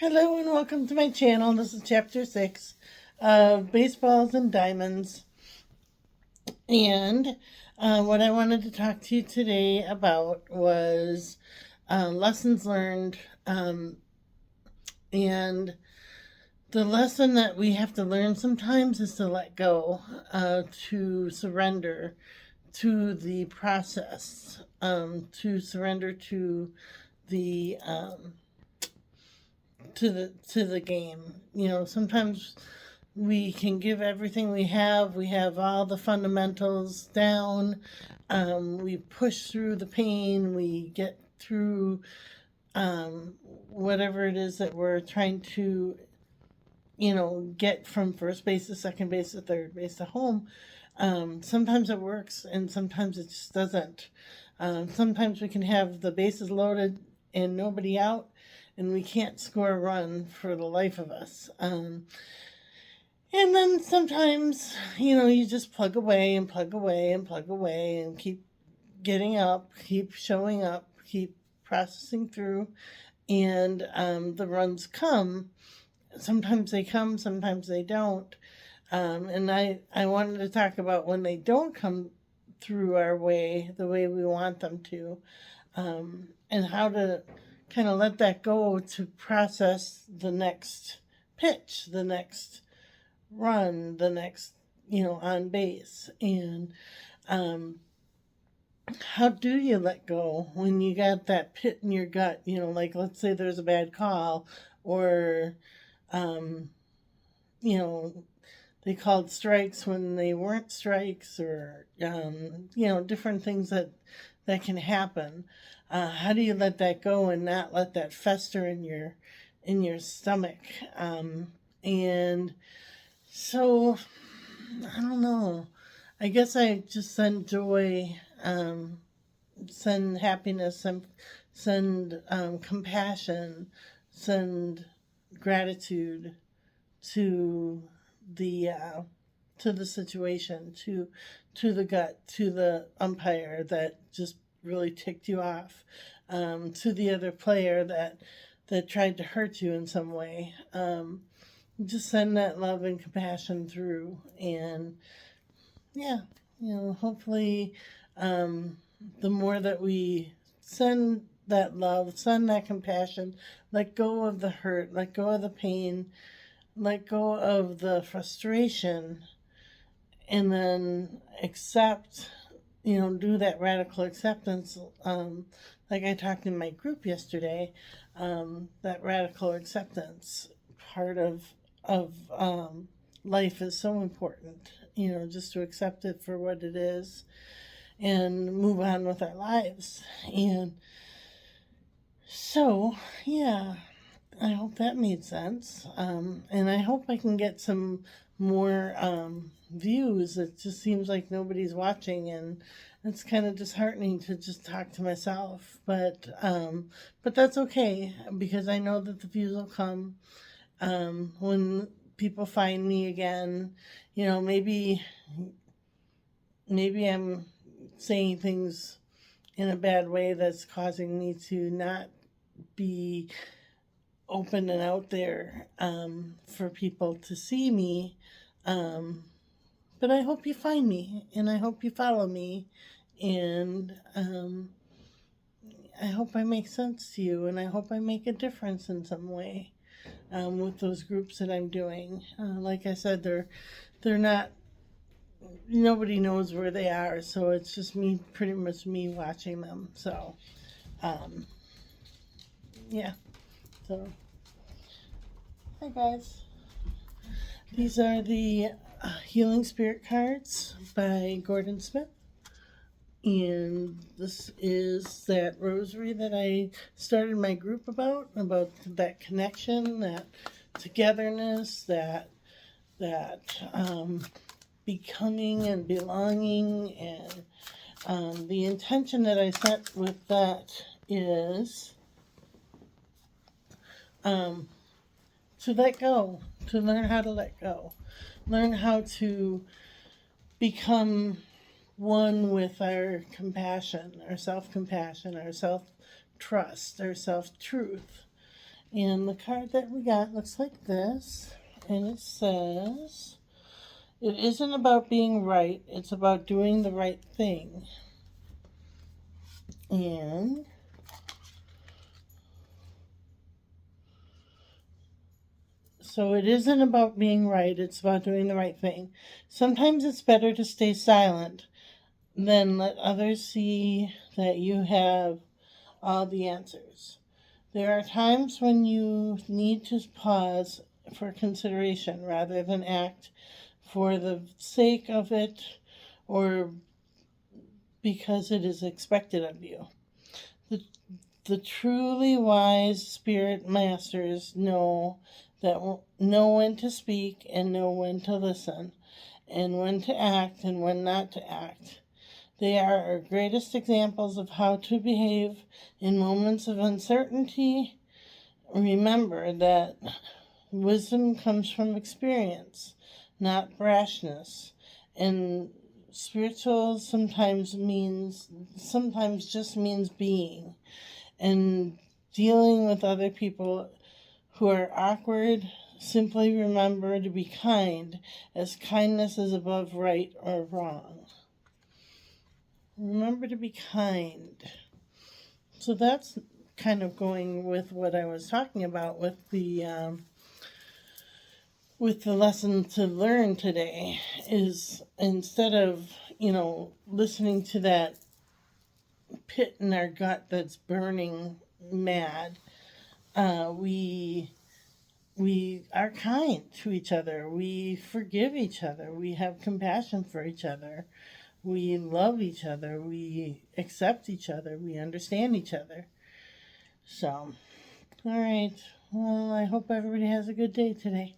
Hello and welcome to my channel. This is chapter 6 of Baseballs and Diamonds. And what I wanted to talk to you today about was lessons learned. And the lesson that we have to learn sometimes is to let go, to surrender to the process, to surrender the to the game. You know, sometimes we can give everything we have. We have all the fundamentals down. We push through the pain. We get through whatever it is that we're trying to, get from first base to second base to third base to home. Sometimes it works and sometimes it just doesn't. Sometimes we can have the bases loaded and nobody out, and we can't score a run for the life of us. And then sometimes, you just plug away and plug away and plug away and keep getting up, keep showing up, keep processing through, and the runs come. Sometimes they come, sometimes they don't. And I wanted to talk about when they don't come through our way the way we want them to, and how to kind of let that go to process the next pitch, the next run, the next, on base. And how do you let go when you got that pit in your gut? Like let's say there's a bad call, or, you know, they called strikes when they weren't strikes, or, different things that can happen. How do you let that go and not let that fester in your stomach? And so I don't know. I guess I just send joy, send happiness, send compassion, send gratitude to the situation, to the gut, to the umpire that just really ticked you off, to the other player that tried to hurt you in some way. Just send that love and compassion through, and yeah, hopefully, the more that we send that love, send that compassion, let go of the hurt, let go of the pain, let go of the frustration, and then accept, do that radical acceptance. Like I talked in my group yesterday, that radical acceptance part of life is so important, just to accept it for what it is and move on with our lives. And so, yeah, I hope that made sense. And I hope I can get some more views. It just seems like nobody's watching, and it's kind of disheartening to just talk to myself. But that's okay, because I know that the views will come when people find me again. Maybe I'm saying things in a bad way that's causing me to not be open and out there, for people to see me. But I hope you find me, and I hope you follow me, and I hope I make sense to you, and I hope I make a difference in some way, with those groups that I'm doing. Like I said, they're not. Nobody knows where they are, so it's just me, pretty much me watching them. So, um, yeah. So, hi guys. These are the Healing Spirit cards by Gordon Smith. And this is that rosary that I started my group about that connection, that togetherness, that becoming and belonging. And the intention that I set with that is to let go, to learn how to let go, learn how to become one with our compassion, our self-compassion, our self-trust, our self-truth, And the card that we got looks like this. And it says, it isn't about being right, it's about doing the right thing. And so it isn't about being right, it's about doing the right thing. Sometimes it's better to stay silent than let others see that you have all the answers. There are times when you need to pause for consideration rather than act for the sake of it or because it is expected of you. The, the truly wise spirit masters know when to speak and know when to listen and when to act and when not to act. They are our greatest examples of how to behave in moments of uncertainty. Remember that wisdom comes from experience, not brashness. And spiritual sometimes just means being. And dealing with other people who are awkward, simply remember to be kind, as kindness is above right or wrong. Remember to be kind. So that's kind of going with what I was talking about with the lesson to learn today. Is instead of listening to that pit in our gut that's burning mad, we are kind to each other. We forgive each other. We have compassion for each other. We love each other. We accept each other. We understand each other. So, all right. Well, I hope everybody has a good day today.